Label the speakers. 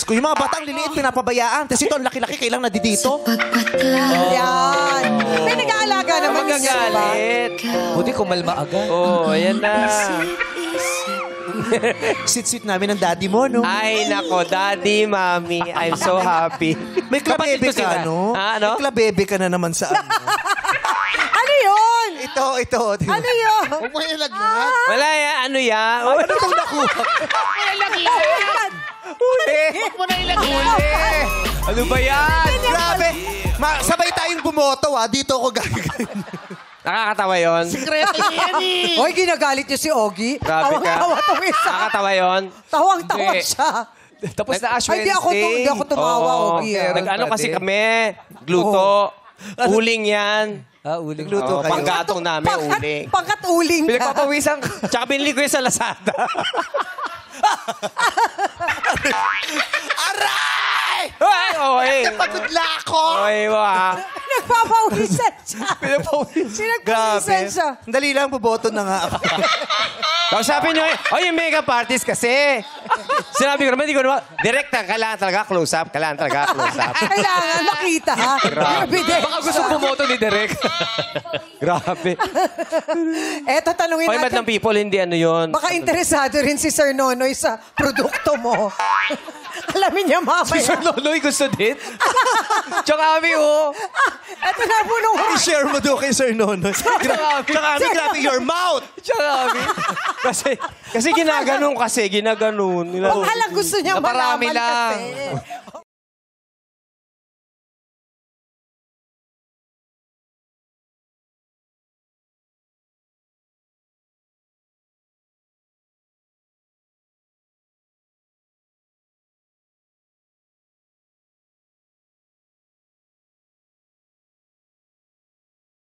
Speaker 1: ko, yung mga batang liliit pinapabayaan. Tapos ito, ang laki-laki, kailang nadidito.
Speaker 2: Yan. May nag-aalaga naman yung
Speaker 3: Magagalit.
Speaker 4: Buti kumalma agad.
Speaker 3: Oh, ayan na.
Speaker 1: Sweet-sweet namin ng daddy mo, no?
Speaker 3: Ay, nako, daddy, mommy. I'm so happy.
Speaker 1: May
Speaker 3: Kapatid
Speaker 1: klabebe
Speaker 3: ko sila.
Speaker 1: ka, no?
Speaker 3: Ano?
Speaker 1: May klabebe ka na naman sa ano.
Speaker 2: Ano yun?
Speaker 1: Ito.
Speaker 2: Ano yun?
Speaker 5: Huwag mo ilagyan.
Speaker 3: Wala yan. Ano yan?
Speaker 1: Ano itong nakuha? Huli!
Speaker 5: Huwag mo na ilagyan.
Speaker 3: Ano ba yan?
Speaker 1: Grabe! Sabay tayong bumoto, ah. Dito ako gagawin.
Speaker 3: Nakakatawa yun.
Speaker 5: Sikreto yan eh.
Speaker 2: Hoy, ginagalit niyo si Ogie.
Speaker 3: Grabe ka.
Speaker 2: Tawang-tawa tong isa.
Speaker 3: Nakakatawa yun.
Speaker 2: Tawang-tawa
Speaker 4: Hindi.
Speaker 2: siya.
Speaker 4: Tapos na Ash
Speaker 2: Ay, di ako tumawa, Ogie.
Speaker 3: Nag-ano kasi kami. Gluto. Uling yan.
Speaker 4: Uling.
Speaker 1: Luto kayo.
Speaker 3: Panggatong namin, uling.
Speaker 2: Pangkat uling ka.
Speaker 3: Pinagpapawisan ko. Tsaka binili ko yun sa Lazada.
Speaker 1: Aray!
Speaker 3: Ay, oy.
Speaker 1: Pagudla ako!
Speaker 3: Oy, wa.
Speaker 2: Nagpapawisan siya.
Speaker 1: Grabe.
Speaker 2: Pinagpawisan siya.
Speaker 1: Dali lang, buboto na nga ako.
Speaker 3: Kausapin nyo, yung makeup artist kasi. Sinabi ko naman, hindi ko naman, direct na, kailangan talaga close up.
Speaker 2: Kailangan makita, ha? Yung ebidensya.
Speaker 4: Baka gusto pumoto ni Derek.
Speaker 3: Grabe.
Speaker 2: Eto, tanungin
Speaker 3: Oy, ba't
Speaker 2: natin.
Speaker 3: ng people, hindi ano yun?
Speaker 2: Baka interesado rin si Sir Nonoy sa produkto mo. Alamin niya mamaya.
Speaker 4: Si Nonoy gusto din. Tsaka kami, oh.
Speaker 2: Eto na po nung...
Speaker 1: I-share mo doon kay Sir Nono. Tsaka grabe your mouth!
Speaker 3: Tsaka kami. Kasi ginaganon.
Speaker 2: Baka lang gusto niya
Speaker 4: Naparami
Speaker 2: malaman
Speaker 4: lang.
Speaker 2: kasi.